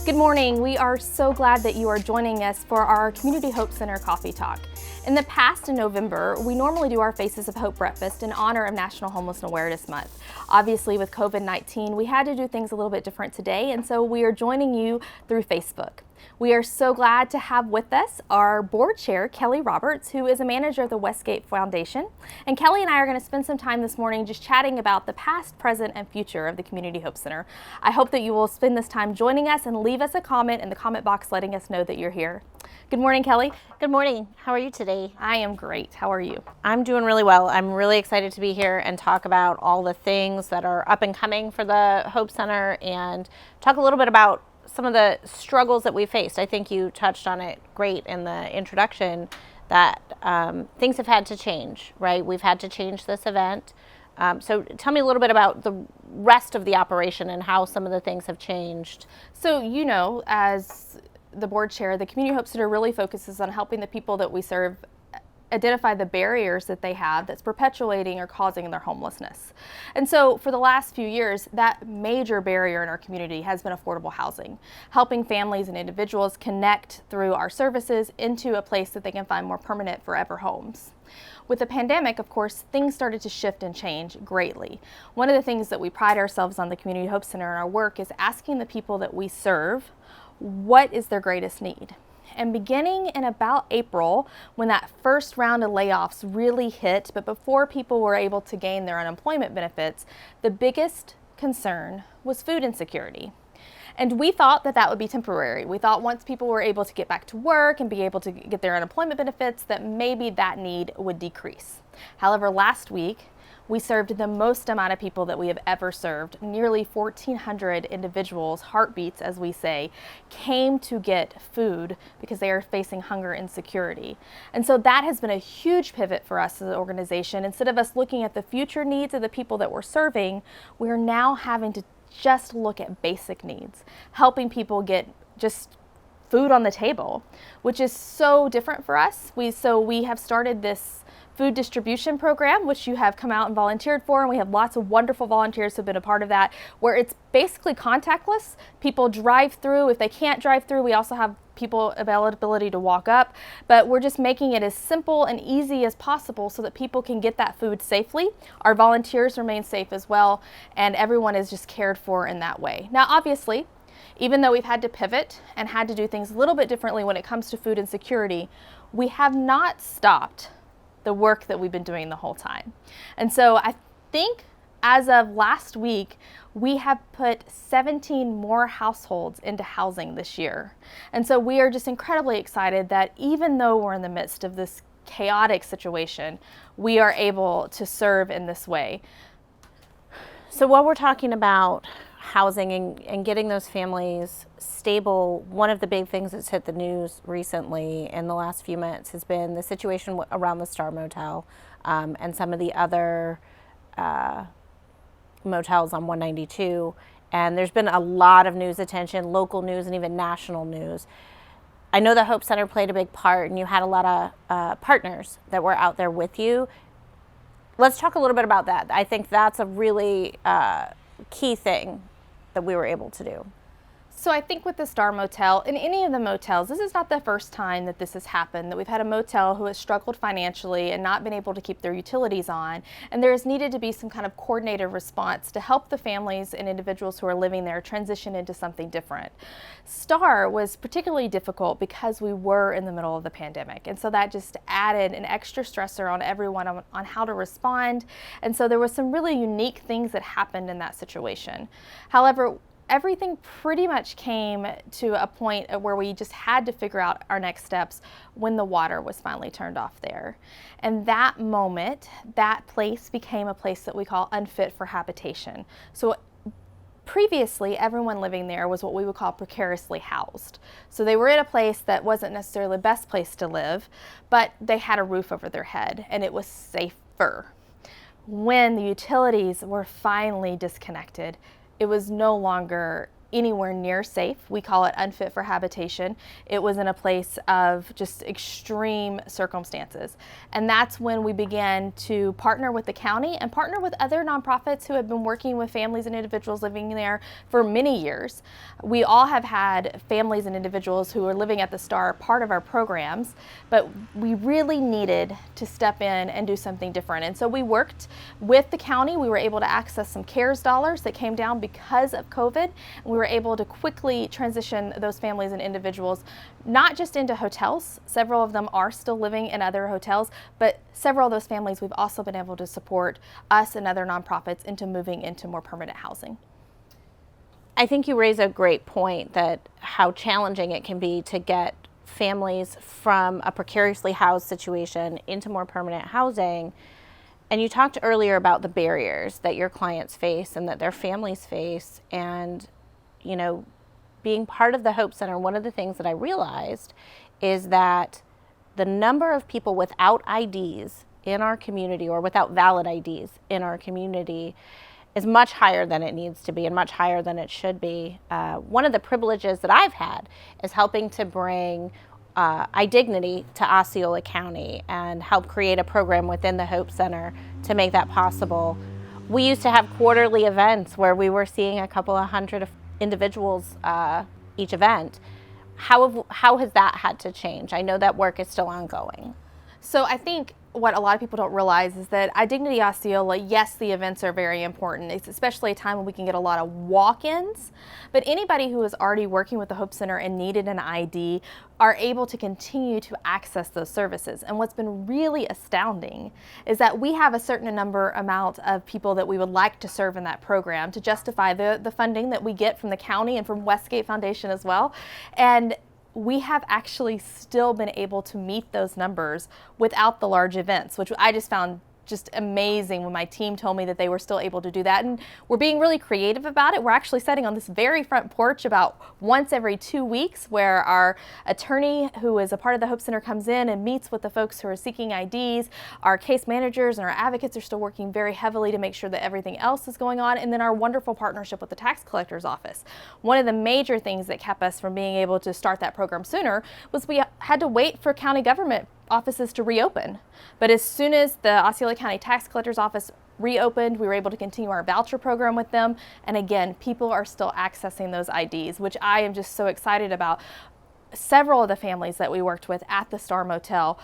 Good morning. We are so glad that you are joining us for our Community Hope Center Coffee Talk. In the past, in November, we normally do our Faces of Hope breakfast in honor of National Homeless Awareness Month. Obviously, with COVID-19, we had to do things a little bit different today, and so we are joining you through Facebook. We are so glad to have with us our board chair, Kelly Roberts, who is a manager of the Westgate Foundation. And Kelly and I are going to spend some time this morning just chatting about the past, present, and future of the Community Hope Center. I hope that you will spend this time joining us and leave us a comment in the comment box letting us know that you're here. Good morning, Kelly. Good morning. How are you today? I am great. How are you? I'm doing really well. I'm really excited to be here and talk about all the things that are up and coming for the Hope Center and talk a little bit about some of the struggles that we faced. I think you touched on it great in the introduction that things have had to change, right? We've had to change this event. So tell me a little bit about the rest of the operation and how some of the things have changed. So, you know, as the board chair, the Community Hope Center really focuses on helping the people that we serve identify the barriers that they have that's perpetuating or causing their homelessness. And so for the last few years, that major barrier in our community has been affordable housing, helping families and individuals connect through our services into a place that they can find more permanent forever homes. With the pandemic, of course, things started to shift and change greatly. One of the things that we pride ourselves on the Community Hope Center in our work is asking the people that we serve, what is their greatest need? And beginning in about April, when that first round of layoffs really hit, but before people were able to gain their unemployment benefits, the biggest concern was food insecurity. And we thought that that would be temporary. We thought once people were able to get back to work and be able to get their unemployment benefits, that maybe that need would decrease. However, last week, we served the most amount of people that we have ever served. Nearly 1,400 individuals, heartbeats as we say, came to get food because they are facing hunger insecurity. And so that has been a huge pivot for us as an organization. Instead of us looking at the future needs of the people that we're serving, we're now having to just look at basic needs, helping people get just food on the table, which is so different for us. We have started this food distribution program, which you have come out and volunteered for, and we have lots of wonderful volunteers who have been a part of that, where it's basically contactless. People drive through. If they can't drive through, we also have people availability to walk up, but we're just making it as simple and easy as possible so that people can get that food safely. Our volunteers remain safe as well, and everyone is just cared for in that way. Now, obviously, even though we've had to pivot and had to do things a little bit differently when it comes to food insecurity, we have not stopped the work that we've been doing the whole time. And so I think as of last week, we have put 17 more households into housing this year. And so we are just incredibly excited that even though we're in the midst of this chaotic situation, we are able to serve in this way. So while we're talking about housing and getting those families stable, one of the big things that's hit the news recently in the last few months has been the situation around the Star Motel and some of the other motels on 192. And there's been a lot of news attention, local news and even national news. I know the Hope Center played a big part, and you had a lot of partners that were out there with you. Let's talk a little bit about that. I think that's a really key thing that we were able to do. So I think with the Star Motel, in any of the motels, this is not the first time that this has happened, that we've had a motel who has struggled financially and not been able to keep their utilities on, and there has needed to be some kind of coordinated response to help the families and individuals who are living there transition into something different. Star was particularly difficult because we were in the middle of the pandemic, and so that just added an extra stressor on everyone on how to respond, and so there was some really unique things that happened in that situation. However, everything pretty much came to a point where we just had to figure out our next steps when the water was finally turned off there. And that moment, that place became a place that we call unfit for habitation. So previously, everyone living there was what we would call precariously housed. So they were in a place that wasn't necessarily the best place to live, but they had a roof over their head and it was safer. When the utilities were finally disconnected, it was no longer anywhere near safe. We call it unfit for habitation. It was in a place of just extreme circumstances. And that's when we began to partner with the county and partner with other nonprofits who have been working with families and individuals living there for many years. We all have had families and individuals who are living at the Star part of our programs, but we really needed to step in and do something different. And so we worked with the county. We were able to access some CARES dollars that came down because of COVID. We were able to quickly transition those families and individuals not just into hotels. Several of them are still living in other hotels, but several of those families we've also been able to support us and other nonprofits into moving into more permanent housing. I think you raise a great point that how challenging it can be to get families from a precariously housed situation into more permanent housing. And you talked earlier about the barriers that your clients face and that their families face. And, you know, being part of the Hope Center, one of the things that I realized is that the number of people without IDs in our community, or without valid IDs in our community, is much higher than it needs to be and much higher than it should be. One of the privileges that I've had is helping to bring iDignity to Osceola County and help create a program within the Hope Center to make that possible. We used to have quarterly events where we were seeing a couple of hundred individuals each event. How has that had to change? I know that work is still ongoing. So I think what a lot of people don't realize is that iDignity Osceola, yes, the events are very important. It's especially a time when we can get a lot of walk-ins, but anybody who is already working with the Hope Center and needed an ID are able to continue to access those services. And what's been really astounding is that we have a certain amount of people that we would like to serve in that program to justify the funding that we get from the county and from Westgate Foundation as well. And we have actually still been able to meet those numbers without the large events, which I just found just amazing when my team told me that they were still able to do that. And we're being really creative about it. We're actually sitting on this very front porch about once every 2 weeks where our attorney, who is a part of the Hope Center, comes in and meets with the folks who are seeking IDs. Our case managers and our advocates are still working very heavily to make sure that everything else is going on. And then our wonderful partnership with the tax collector's office. One of the major things that kept us from being able to start that program sooner was we had to wait for county government offices to reopen. But as soon as the Osceola County Tax Collector's Office reopened, we were able to continue our voucher program with them. And again, people are still accessing those IDs, which I am just so excited about. Several of the families that we worked with at the Star Motel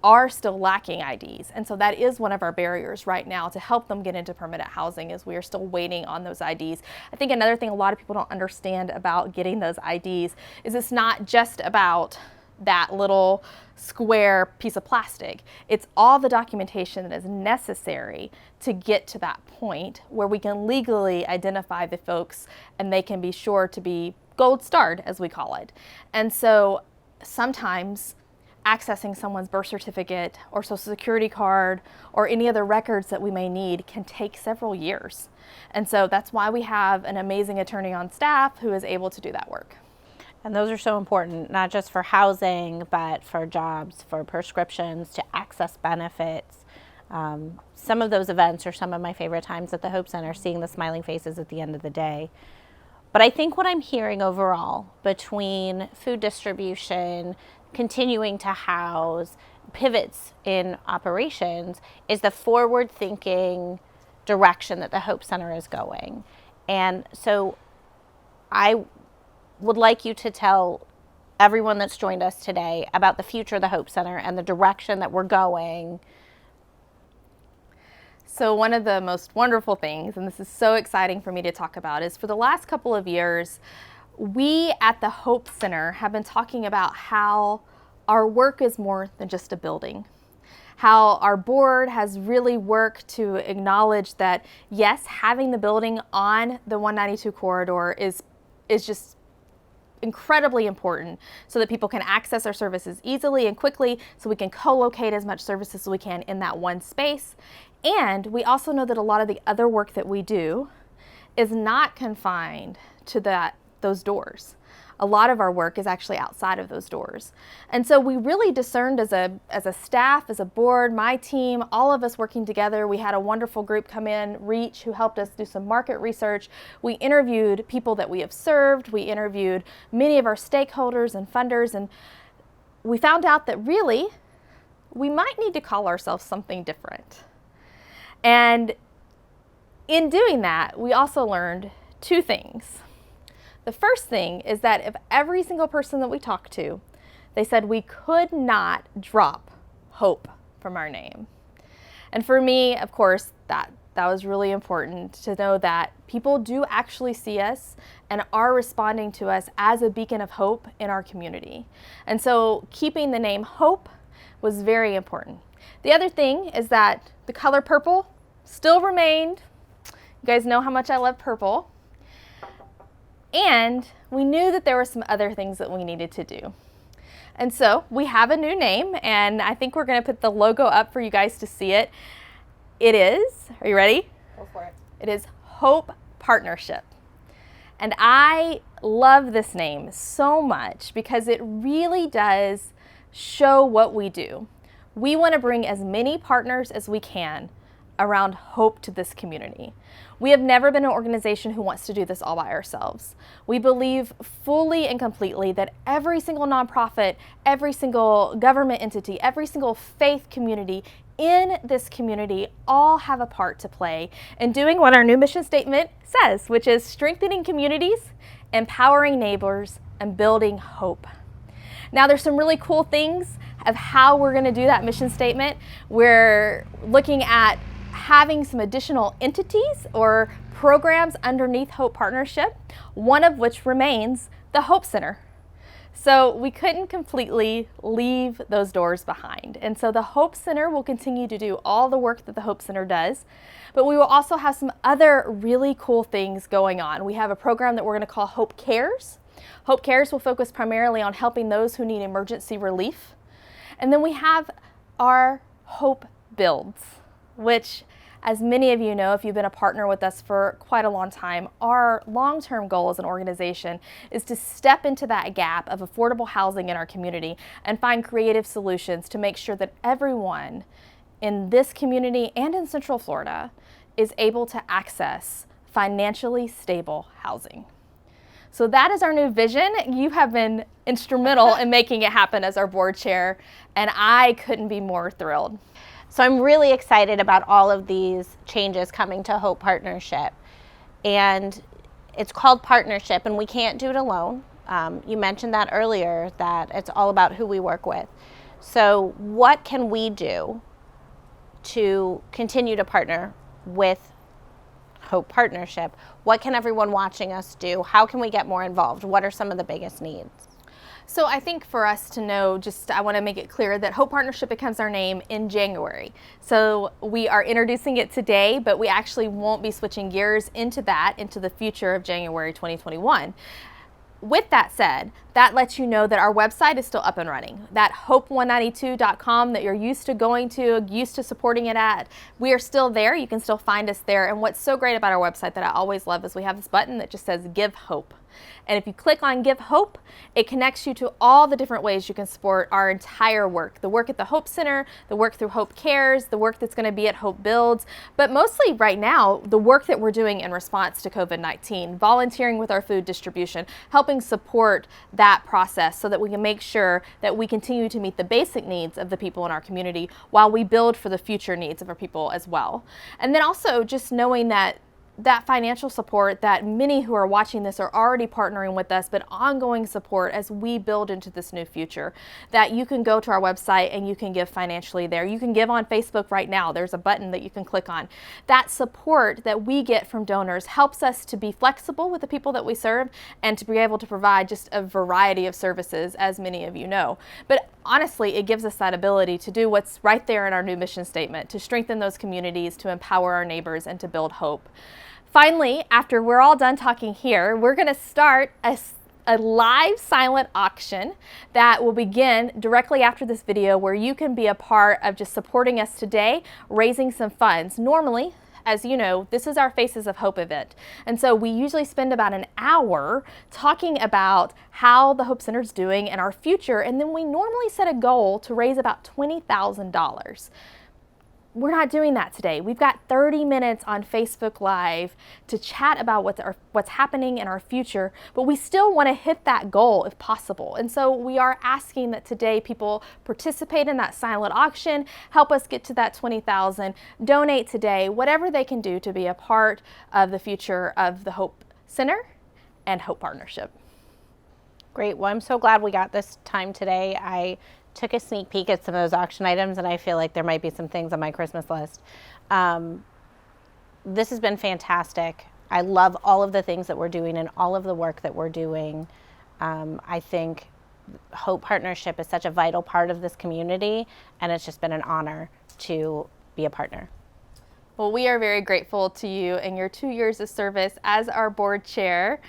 are still lacking IDs. And so that is one of our barriers right now to help them get into permanent housing, is we are still waiting on those IDs. I think another thing a lot of people don't understand about getting those IDs is it's not just about that little square piece of plastic. It's all the documentation that is necessary to get to that point where we can legally identify the folks and they can be sure to be gold starred, as we call it. And so sometimes accessing someone's birth certificate or social security card or any other records that we may need can take several years. And so that's why we have an amazing attorney on staff who is able to do that work. And those are so important, not just for housing, but for jobs, for prescriptions, to access benefits. Some of those events are some of my favorite times at the Hope Center, seeing the smiling faces at the end of the day. But I think what I'm hearing overall, between food distribution, continuing to house, pivots in operations, is the forward-thinking direction that the Hope Center is going. And so I would like you to tell everyone that's joined us today about the future of the Hope Center and the direction that we're going. So one of the most wonderful things, and this is so exciting for me to talk about, is for the last couple of years, we at the Hope Center have been talking about how our work is more than just a building. How our board has really worked to acknowledge that, yes, having the building on the 192 corridor is just incredibly important so that people can access our services easily and quickly, so we can co-locate as much services as we can in that one space. And we also know that a lot of the other work that we do is not confined to those doors. a lot of our work is actually outside of those doors. And so we really discerned as a staff, as a board, my team, all of us working together. We had a wonderful group come in, Reach, who helped us do some market research. We interviewed people that we have served. We interviewed many of our stakeholders and funders, and we found out that really we might need to call ourselves something different. And in doing that, we also learned two things. The first thing is that if every single person that we talked to, they said we could not drop hope from our name. And for me, of course, that was really important to know that people do actually see us and are responding to us as a beacon of hope in our community. And so keeping the name Hope was very important. The other thing is that the color purple still remained. You guys know how much I love purple. And we knew that there were some other things that we needed to do. And so we have a new name, and I think we're going to put the logo up for you guys to see it. It is, are you ready? Go for it. It is Hope Partnership. And I love this name so much because it really does show what we do. We want to bring as many partners as we can around hope to this community. We have never been an organization who wants to do this all by ourselves. We believe fully and completely that every single nonprofit, every single government entity, every single faith community in this community all have a part to play in doing what our new mission statement says, which is strengthening communities, empowering neighbors, and building hope. Now, there's some really cool things of how we're going to do that mission statement. We're looking at having some additional entities or programs underneath Hope Partnership, one of which remains the Hope Center. So we couldn't completely leave those doors behind. And so the Hope Center will continue to do all the work that the Hope Center does, but we will also have some other really cool things going on. We have a program that we're going to call Hope Cares. Hope Cares will focus primarily on helping those who need emergency relief. And then we have our Hope Builds, which, as many of you know, if you've been a partner with us for quite a long time, our long-term goal as an organization is to step into that gap of affordable housing in our community and find creative solutions to make sure that everyone in this community and in Central Florida is able to access financially stable housing. So that is our new vision. You have been instrumental in making it happen as our board chair, and I couldn't be more thrilled. So I'm really excited about all of these changes coming to Hope Partnership. And it's called Partnership, and we can't do it alone. You mentioned that earlier, that it's all about who we work with. So what can we do to continue to partner with Hope Partnership? What can everyone watching us do? How can we get more involved? What are some of the biggest needs? So I think for us to know, I want to make it clear that Hope Partnership becomes our name in January. So we are introducing it today, but we actually won't be switching gears into the future of January 2021. With that said, that lets you know that our website is still up and running. That hope192.com that you're used to going to, used to supporting it at, we are still there. You can still find us there. And what's so great about our website that I always love is we have this button that just says Give Hope. And if you click on Give Hope, it connects you to all the different ways you can support our entire work. The work at the Hope Center, the work through Hope Cares, the work that's going to be at Hope Builds, but mostly right now, the work that we're doing in response to COVID-19, volunteering with our food distribution, helping support that process so that we can make sure that we continue to meet the basic needs of the people in our community while we build for the future needs of our people as well. And then also just knowing that financial support, that many who are watching this are already partnering with us, but ongoing support as we build into this new future, that you can go to our website and you can give financially there. You can give on Facebook right now. There's a button that you can click on. That support that we get from donors helps us to be flexible with the people that we serve and to be able to provide just a variety of services, as many of you know. But honestly, it gives us that ability to do what's right there in our new mission statement, to strengthen those communities, to empower our neighbors, and to build hope. Finally, after we're all done talking here, we're going to start a live silent auction that will begin directly after this video, where you can be a part of just supporting us today, raising some funds. Normally, as you know, this is our Faces of Hope event. And so we usually spend about an hour talking about how the Hope Center is doing and our future. And then we normally set a goal to raise about $20,000. We're not doing that today. We've got 30 minutes on Facebook Live to chat about what's happening in our future, but we still want to hit that goal if possible. And so we are asking that today people participate in that silent auction, help us get to that 20,000, donate today, whatever they can do to be a part of the future of the Hope Center and Hope Partnership. Great. Well, I'm so glad we got this time today. I took a sneak peek at some of those auction items, and I feel like there might be some things on my Christmas list. This has been fantastic. I love all of the things that we're doing and all of the work that we're doing. I think Hope Partnership is such a vital part of this community, and it's just been an honor to be a partner. Well, we are very grateful to you and your 2 years of service as our board chair.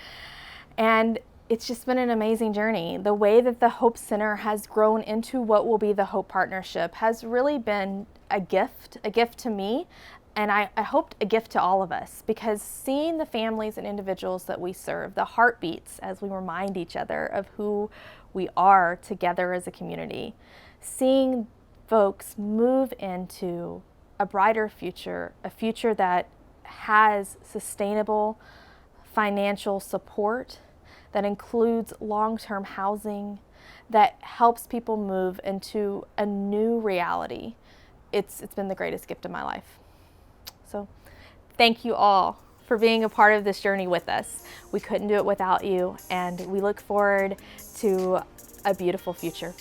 And it's just been an amazing journey. The way that the Hope Center has grown into what will be the Hope Partnership has really been a gift to me, and I hope a gift to all of us, because seeing the families and individuals that we serve, the heartbeats as we remind each other of who we are together as a community, seeing folks move into a brighter future, a future that has sustainable financial support, that includes long-term housing, that helps people move into a new reality. It's been the greatest gift of my life. So thank you all for being a part of this journey with us. We couldn't do it without you, and we look forward to a beautiful future.